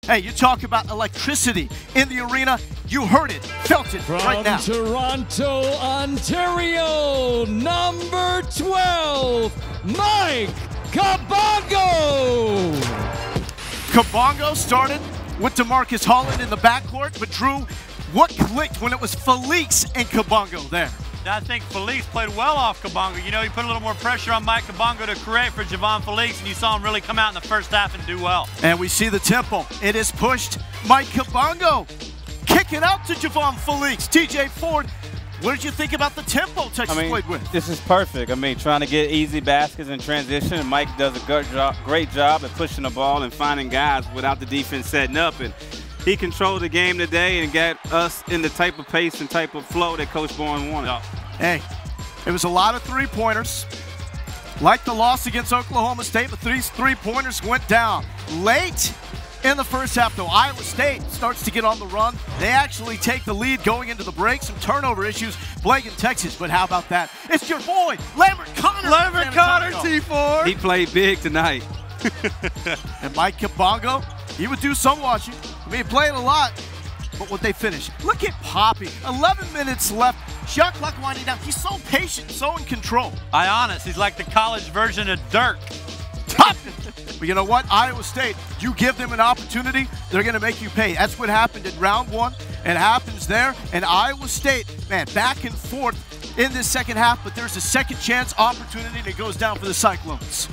Hey, you talk about electricity in the arena. You heard it, felt it right now. From Toronto, Ontario, number 12, Mike Kabongo. Kabongo started with DeMarcus Holland in the backcourt, but Drew, what clicked when it was Felix and Kabongo there? I think Felix played well off Kabongo. You know, he put a little more pressure on Mike Kabongo to create for Javon Felix, and you saw him really come out in the first half and do well. And we see the tempo. It is pushed. Mike Kabongo kicking out to Javon Felix. TJ Ford, what did you think about the tempo Texas played with? This is perfect. I mean, trying to get easy baskets in transition, and Mike does a great job at pushing the ball and finding guys without the defense setting up. And he controlled the game today and got us in the type of pace and type of flow that Coach Bourne wanted. Hey, it was a lot of three-pointers. Like the loss against Oklahoma State, but these three-pointers went down late in the first half, though. Iowa State starts to get on the run. They actually take the lead going into the break. Some turnover issues plaguing Texas, but how about that? It's your boy, Lambert Connor. Lambert Connor, T4. He played big tonight. And Mike Kabongo, he would do some watching. I mean, he played a lot, but would they finish? Look at Poppy, 11 minutes left. Shot clock winding down. He's so patient, so in control. He's like the college version of Dirk. But you know what? Iowa State, you give them an opportunity, they're going to make you pay. That's what happened in round one. It happens there. And Iowa State, man, back and forth in this second half, but there's a second chance opportunity that goes down for the Cyclones.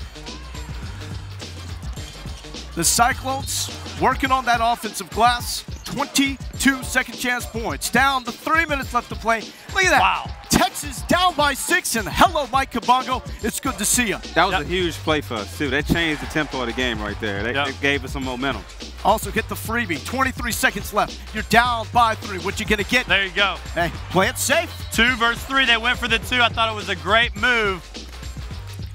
The Cyclones working on that offensive glass. 22 second chance points. Down to 3 minutes left to play. Look at that. Wow. Texas down by 6, and hello, Mike Kabongo. It's good to see you. That was a huge play for us, too. That changed the tempo of the game right there. That gave us some momentum. Also get the freebie. 23 seconds left. You're down by 3. What you going to get? There you go. Hey, play it safe. 2 versus 3. They went for the 2. I thought it was a great move.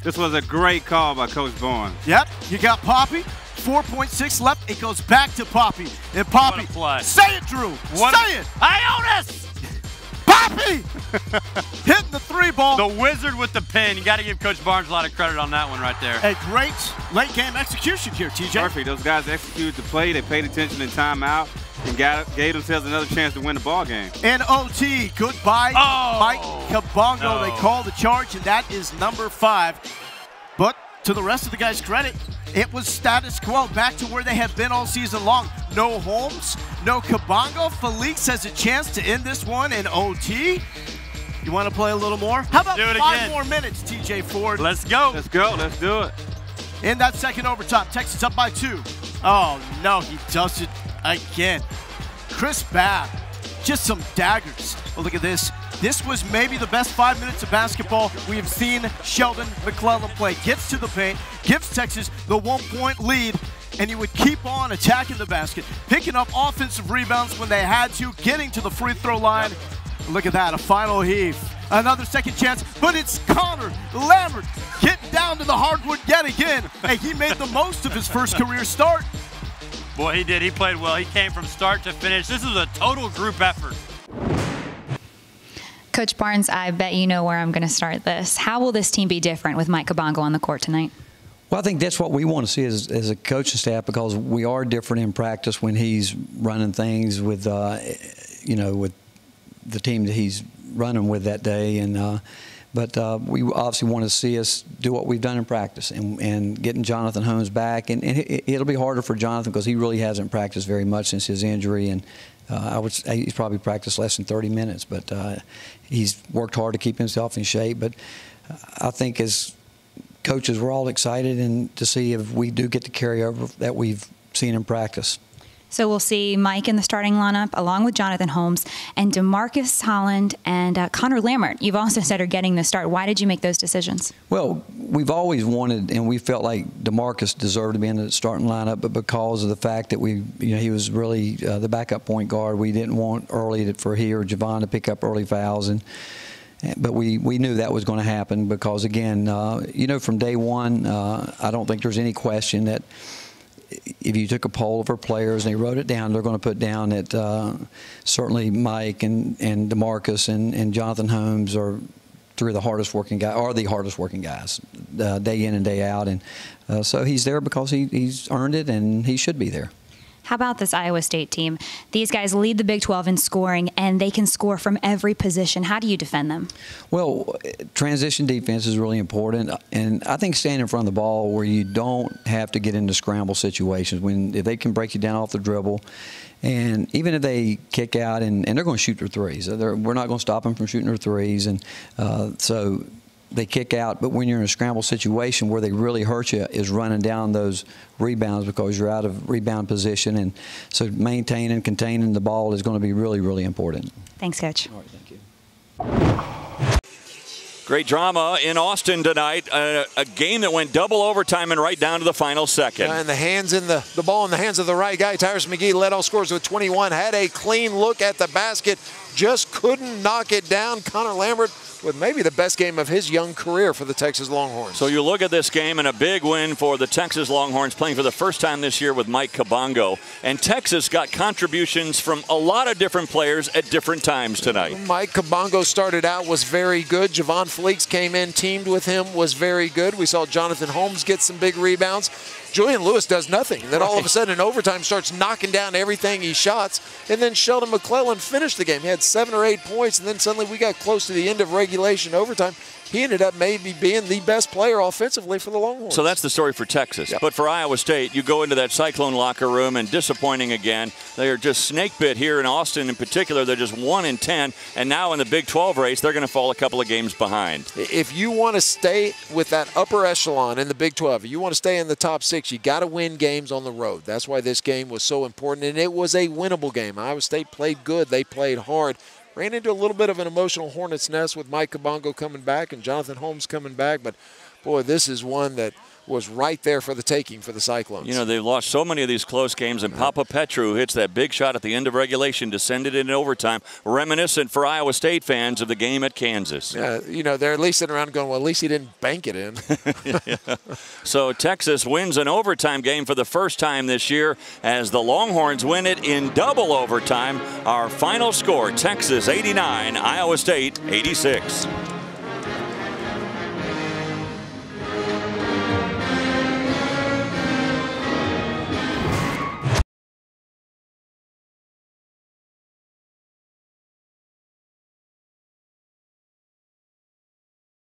This was a great call by Coach Bourne. Yep, you got Poppy. 4.6 left. It goes back to Poppy. And Poppy, say it, Drew. Say it. Ionis! Poppy! Hitting the 3 ball. The wizard with the pin. You got to give Coach Barnes a lot of credit on that one right there. A great late game execution here, TJ. Perfect. Those guys executed the play. They paid attention in timeout and gave themselves another chance to win the ball game. In OT, goodbye, Mike Kabongo. No. They call the charge, and that is number 5. But to the rest of the guys' credit, it was status quo, back to where they have been all season long. No Holmes, no Kabongo. Felix has a chance to end this one in OT. You want to play a little more? How about 5 more minutes, TJ Ford? Let's go. Let's go. Let's do it. In that second overtime, Texas up by 2. Oh, no, he does it again. Chris Babb, just some daggers. Well, look at this. This was maybe the best 5 minutes of basketball we have seen Sheldon McClellan play. Gets to the paint, gives Texas the 1-point lead, and he would keep on attacking the basket, picking up offensive rebounds when they had to, getting to the free throw line. Look at that, a final heave. Another second chance, but it's Connor Lambert getting down to the hardwood yet again. Hey, he made the most of his first career start. Boy, he did. He played well. He came from start to finish. This was a total group effort. Coach Barnes, I bet you know where I'm going to start this. How will this team be different with Mike Kabongo on the court tonight? Well, I think that's what we want to see as a coaching staff, because we are different in practice when he's running things with, with the team that he's running with that day. And but we obviously want to see us do what we've done in practice and getting Jonathan Holmes back. And it'll be harder for Jonathan because he really hasn't practiced very much since his injury. And I would say he's probably practiced less than 30 minutes, but he's worked hard to keep himself in shape. But I think as coaches, we're all excited and to see if we do get the carryover that we've seen in practice. So we'll see Mike in the starting lineup along with Jonathan Holmes and DeMarcus Holland and Connor Lambert. You've also said are getting the start. Why did you make those decisions? Well, we've always wanted, and we felt like DeMarcus deserved to be in the starting lineup, but because of the fact that he was really the backup point guard, we didn't want early for he or Javon to pick up early fouls, but we knew that was going to happen because, again, from day one, I don't think there's any question that if you took a poll of our players and they wrote it down, they're going to put down that certainly Mike and DeMarcus and Jonathan Holmes are three of the hardest working guys, day in and day out. And so he's there because he's earned it and he should be there. How about this Iowa State team? These guys lead the Big 12 in scoring, and they can score from every position. How do you defend them? Well, transition defense is really important, and I think staying in front of the ball where you don't have to get into scramble situations. If they can break you down off the dribble, and even if they kick out and they're going to shoot their threes, we're not going to stop them from shooting their threes, and so they kick out. But when you're in a scramble situation, where they really hurt you is running down those rebounds because you're out of rebound position, and so maintaining, containing the ball is going to be really, really important. Thanks, Coach. All right, thank you. Great drama in Austin tonight. A game that went double overtime and right down to the final second. And the ball in the hands of the right guy. Tyrus McGee led all scorers with 21. Had a clean look at the basket. Just couldn't knock it down. Connor Lambert with maybe the best game of his young career for the Texas Longhorns. So you look at this game and a big win for the Texas Longhorns, playing for the first time this year with Mike Kabongo. And Texas got contributions from a lot of different players at different times tonight. Mike Kabongo started out, was very good. Javon Fleeks came in, teamed with him, was very good. We saw Jonathan Holmes get some big rebounds. Julian Lewis does nothing. Then all of a sudden in overtime starts knocking down everything he shots. And then Sheldon McClellan finished the game. He had 7 or 8 points, and then suddenly we got close to the end of regulation overtime. He ended up maybe being the best player offensively for the Longhorns. So that's the story for Texas. Yep. But for Iowa State, you go into that Cyclone locker room and disappointing again. They are just snake bit here in Austin in particular. They're just 1-10. And now in the Big 12 race, they're going to fall a couple of games behind. If you want to stay with that upper echelon in the Big 12, if you want to stay in the top 6, you got to win games on the road. That's why this game was so important. And it was a winnable game. Iowa State played good. They played hard. Ran into a little bit of an emotional hornet's nest with Mike Kabongo coming back and Jonathan Holmes coming back. But, boy, this is one that was right there for the taking for the Cyclones. You know, they've lost so many of these close games, and Papa Petru hits that big shot at the end of regulation to send it in overtime, reminiscent for Iowa State fans of the game at Kansas. Yeah, you know, they're at least sitting around going, well, at least he didn't bank it in. Yeah. So Texas wins an overtime game for the first time this year as the Longhorns win it in double overtime. Our final score, Texas 89, Iowa State 86.